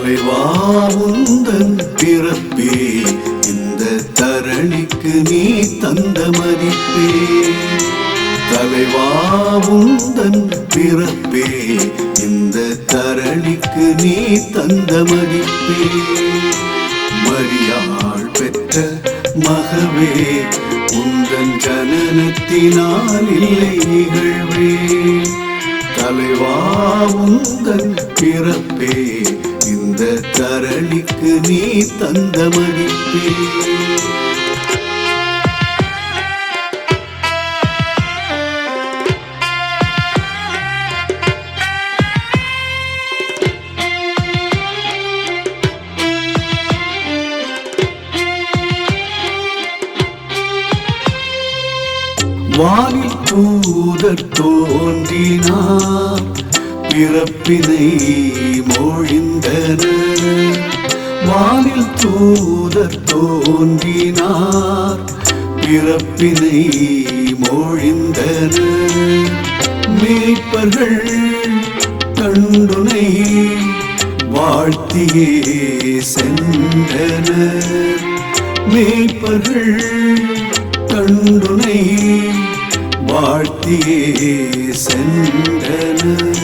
தலைவா உந்தன் பிறப்பே இந்த தரணிக்கு நீ தந்த மதிப்பே. தலைவா உந்தன் பிறப்பே இந்த தரணிக்கு நீ தந்த மதிப்பே. மரியாள் பெற்ற மகவே உந்தன் ஜனனத்தினால் இல்லை இகழ்வே. தலைவா உந்தன் பிறப்பே இந்த தரணிக்கு நீ தந்த மதிப்பே. வானில் தூதர் தோன்றினார் பிறப்பினை மொழிந்தனர். வானில் தூதர் தோன்றினார் பிறப்பினை மொழிந்தனர். மேய்ப்பர்கள் கண்டுனை வாழ்த்தியே சென்றனர். மேய்ப்பர்கள் கண்டுனை வாழ்த்தியே சென்றனர்.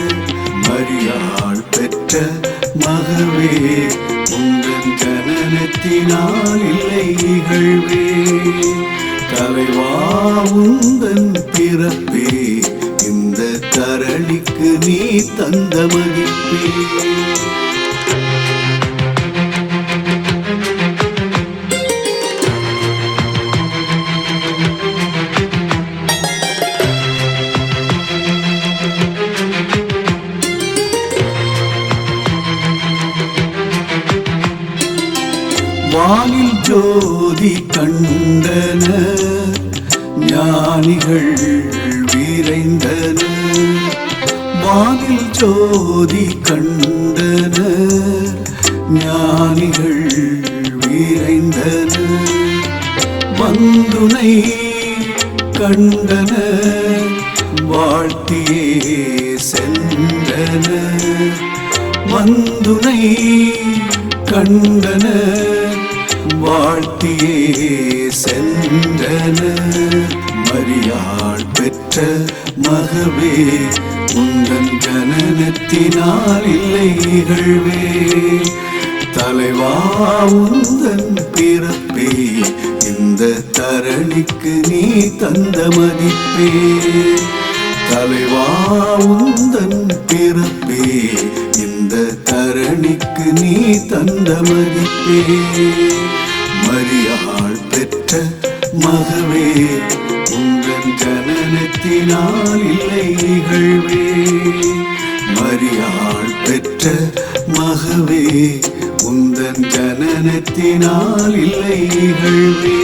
மரியாள் பெற்ற மகவே உந்தன் ஜனனத்தினால் இல்லை இகழ்வே. தலைவா உந்தன் பிறப்பே இந்த தரணிக்கு நீ தந்த மதிப்பே. வானில் ஜோதி கண்டனர் ஞானிகள் விரைந்தனர். வானில் ஜோதி கண்டனர் ஞானிகள் விரைந்தனர். வந்துனை கண்டனர் வாழ்த்தியே சென்றனர். வந்துனை கண்டனர் வாழ்த்தியே சென்றனர். மரியாள் பெற்ற மகவே உந்தன் ஜனனத்தினால் இல்லை இகழ்வே. தலைவா உந்தன் பிறப்பே இந்த தரணிக்கு நீ தந்த மதிப்பே. தலைவா உந்தன் பிறப்பே இந்த தரணிக்கு நீ தந்த மதிப்பே. மரியாள் பெற்ற மகவே உந்தன் ஜனனத்தினால் இல்லை இகழ்வே. மரியாள் பெற்ற மகவே உந்தன் ஜனனத்தினால் இல்லை இகழ்வே.